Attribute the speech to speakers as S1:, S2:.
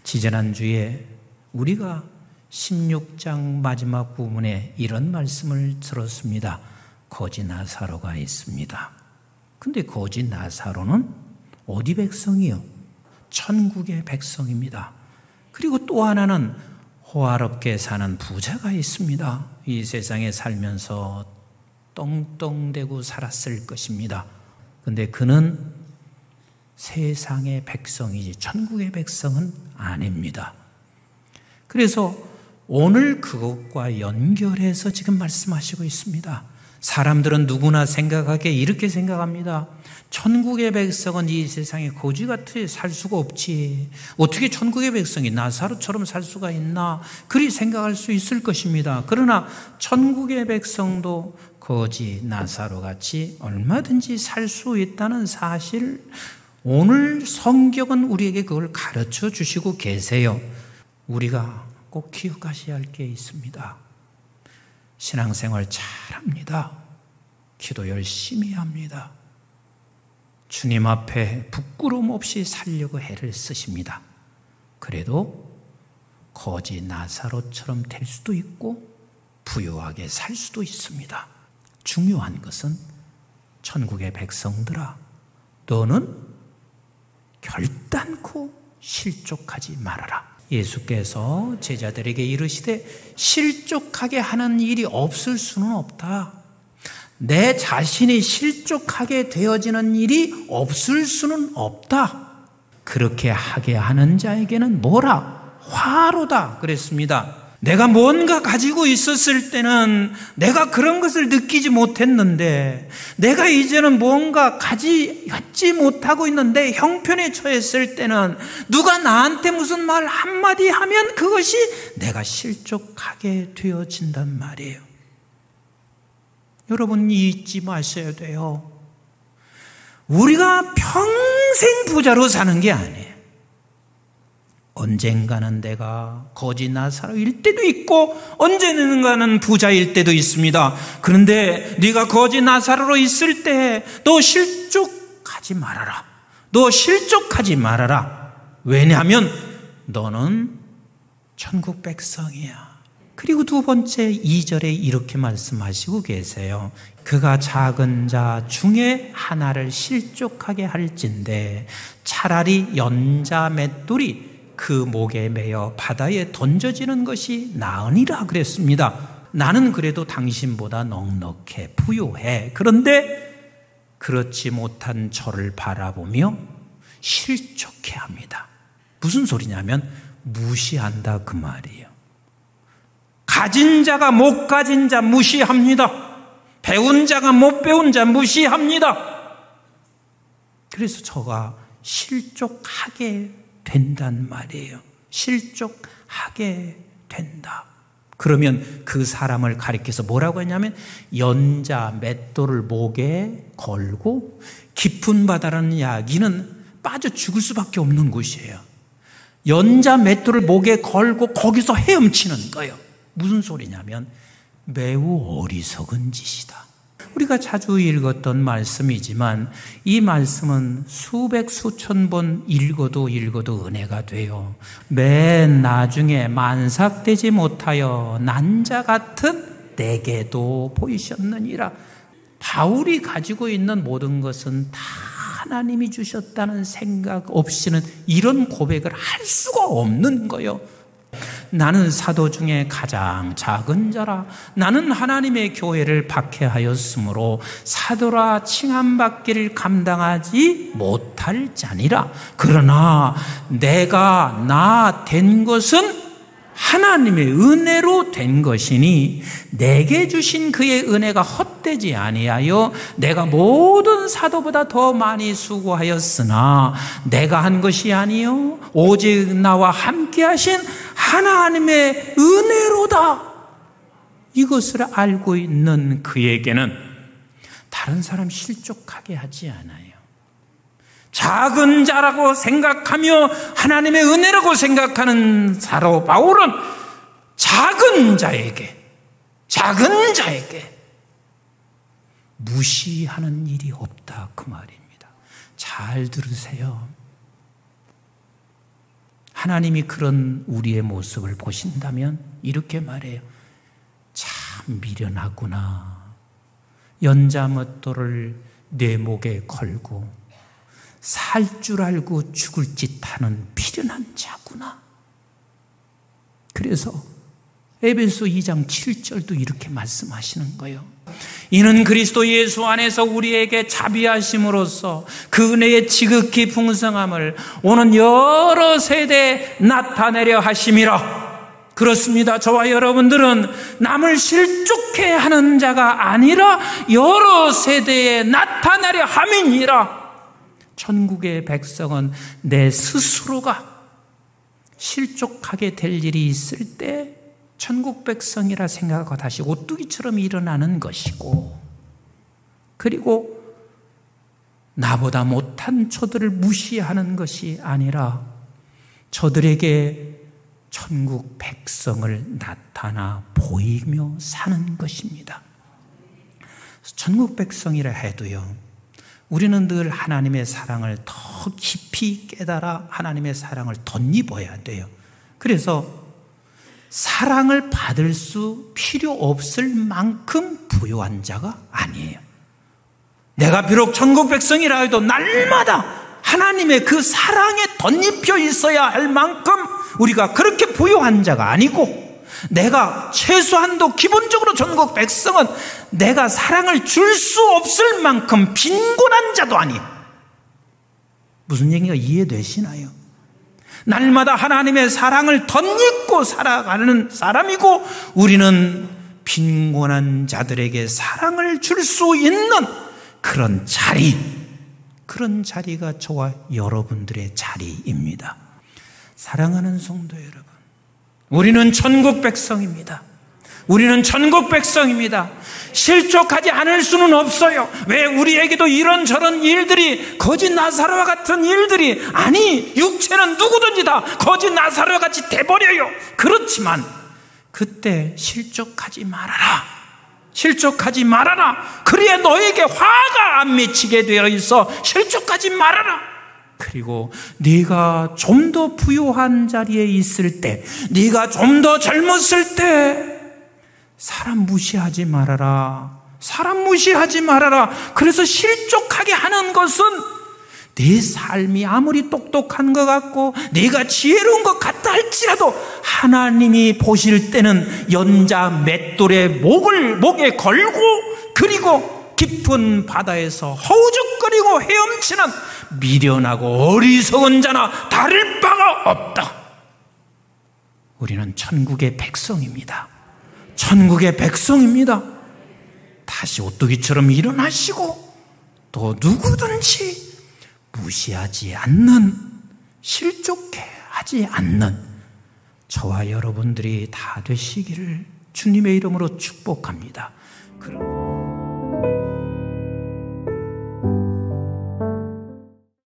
S1: 지지난주에 우리가 16장 마지막 부분에 이런 말씀을 들었습니다. 거지 나사로가 있습니다. 근데 거지 나사로는 어디 백성이요? 천국의 백성입니다. 그리고 또 하나는 호화롭게 사는 부자가 있습니다. 이 세상에 살면서 떵떵대고 살았을 것입니다. 근데 그는 세상의 백성이지 천국의 백성은 아닙니다. 그래서 오늘 그것과 연결해서 지금 말씀하시고 있습니다. 사람들은 누구나 생각하기에 이렇게 생각합니다. 천국의 백성은 이 세상에 거지같이 살 수가 없지. 어떻게 천국의 백성이 나사로처럼 살 수가 있나? 그리 생각할 수 있을 것입니다. 그러나 천국의 백성도 거지 나사로같이 얼마든지 살 수 있다는 사실, 오늘 성경은 우리에게 그걸 가르쳐 주시고 계세요. 우리가 꼭 기억하셔야 할 게 있습니다. 신앙생활 잘합니다. 기도 열심히 합니다. 주님 앞에 부끄러움 없이 살려고 애를 쓰십니다. 그래도 거지 나사로처럼 될 수도 있고 부유하게 살 수도 있습니다. 중요한 것은 천국의 백성들아, 너는 결단코 실족하지 말아라. 예수께서 제자들에게 이르시되 실족하게 하는 일이 없을 수는 없다. 내 자신이 실족하게 되어지는 일이 없을 수는 없다. 그렇게 하게 하는 자에게는 뭐라? 화로다 그랬습니다. 내가 뭔가 가지고 있었을 때는 내가 그런 것을 느끼지 못했는데, 내가 이제는 뭔가 갖지 못하고 있는데 형편에 처했을 때는 누가 나한테 무슨 말 한마디 하면 그것이 내가 실족하게 되어진단 말이에요. 여러분 잊지 마셔야 돼요. 우리가 평생 부자로 사는 게 아니에요. 언젠가는 내가 거지 나사로일 때도 있고 언젠가는 부자일 때도 있습니다. 그런데 네가 거지 나사로로 있을 때 너 실족하지 말아라. 너 실족하지 말아라. 왜냐하면 너는 천국 백성이야. 그리고 두 번째 2절에 이렇게 말씀하시고 계세요. 그가 작은 자 중에 하나를 실족하게 할진대 차라리 연자 맷돌이 그 목에 매어 바다에 던져지는 것이 나으니라 그랬습니다. 나는 그래도 당신보다 넉넉해 부유해. 그런데 그렇지 못한 저를 바라보며 실족해합니다. 무슨 소리냐면 무시한다 그 말이에요. 가진 자가 못 가진 자 무시합니다. 배운 자가 못 배운 자 무시합니다. 그래서 저가 실족하게 된단 말이에요. 실족하게 된다. 그러면 그 사람을 가리켜서 뭐라고 하냐면 연자 맷돌을 목에 걸고 깊은 바다라는 이야기는 빠져 죽을 수밖에 없는 곳이에요. 연자 맷돌을 목에 걸고 거기서 헤엄치는 거예요. 무슨 소리냐면 매우 어리석은 짓이다. 우리가 자주 읽었던 말씀이지만 이 말씀은 수백 수천 번 읽어도 은혜가 돼요. 맨 나중에 만삭되지 못하여 난자 같은 내게도 보이셨느니라. 바울이 가지고 있는 모든 것은 다 하나님이 주셨다는 생각 없이는 이런 고백을 할 수가 없는 거예요. 나는 사도 중에 가장 작은 자라. 나는 하나님의 교회를 박해하였으므로 사도라 칭함받기를 감당하지 못할 자니라. 그러나 내가 나 된 것은 하나님의 은혜로 된 것이니 내게 주신 그의 은혜가 헛되지 아니하여 내가 모든 사도보다 더 많이 수고하였으나 내가 한 것이 아니요 오직 나와 함께 하신 하나님의 은혜로다. 이것을 알고 있는 그에게는 다른 사람 실족하게 하지 않아요. 작은 자라고 생각하며 하나님의 은혜라고 생각하는 사도 바울은 작은 자에게 무시하는 일이 없다 그 말입니다. 잘 들으세요. 하나님이 그런 우리의 모습을 보신다면 이렇게 말해요. 참 미련하구나. 연자못돌을 내 목에 걸고 살 줄 알고 죽을 짓 하는 미련한 자구나. 그래서 에베소 2장 7절도 이렇게 말씀하시는 거예요. 이는 그리스도 예수 안에서 우리에게 자비하심으로써 그 은혜의 지극히 풍성함을 오는 여러 세대에 나타내려 하심이라. 그렇습니다. 저와 여러분들은 남을 실족해 하는 자가 아니라 여러 세대에 나타내려 함이니라. 천국의 백성은 내 스스로가 실족하게 될 일이 있을 때 천국 백성이라 생각하고 다시 오뚜기처럼 일어나는 것이고, 그리고 나보다 못한 저들을 무시하는 것이 아니라 저들에게 천국 백성을 나타나 보이며 사는 것입니다. 천국 백성이라 해도요, 우리는 늘 하나님의 사랑을 더 깊이 깨달아 하나님의 사랑을 덧입어야 돼요. 그래서 사랑을 받을 수 필요 없을 만큼 부유한 자가 아니에요. 내가 비록 천국 백성이라 해도 날마다 하나님의 그 사랑에 덧입혀 있어야 할 만큼 우리가 그렇게 부유한 자가 아니고, 내가 최소한도 기본적으로 천국 백성은 내가 사랑을 줄 수 없을 만큼 빈곤한 자도 아니에요. 무슨 얘기가 이해되시나요? 날마다 하나님의 사랑을 덧입고 살아가는 사람이고, 우리는 빈곤한 자들에게 사랑을 줄 수 있는 그런 자리가 저와 여러분들의 자리입니다. 사랑하는 성도 여러분, 우리는 천국 백성입니다. 우리는 천국 백성입니다. 실족하지 않을 수는 없어요. 왜 우리에게도 이런저런 일들이, 거짓 나사로와 같은 일들이, 아니 육체는 누구든지 다 거짓 나사로와 같이 돼버려요. 그렇지만 그때 실족하지 말아라. 실족하지 말아라. 그래야 너에게 화가 안 맺히게 되어 있어. 실족하지 말아라. 그리고 네가 좀 더 부유한 자리에 있을 때, 네가 좀 더 젊었을 때 사람 무시하지 말아라. 사람 무시하지 말아라. 그래서 실족하게 하는 것은 네 삶이 아무리 똑똑한 것 같고 네가 지혜로운 것 같다 할지라도 하나님이 보실 때는 연자 맷돌의 목에 걸고, 그리고 깊은 바다에서 허우적거리고 헤엄치는 미련하고 어리석은 자나 다를 바가 없다. 우리는 천국의 백성입니다. 천국의 백성입니다. 다시 오뚜기처럼 일어나시고 또 누구든지 무시하지 않는, 실족해 하지 않는 저와 여러분들이 다 되시기를 주님의 이름으로 축복합니다.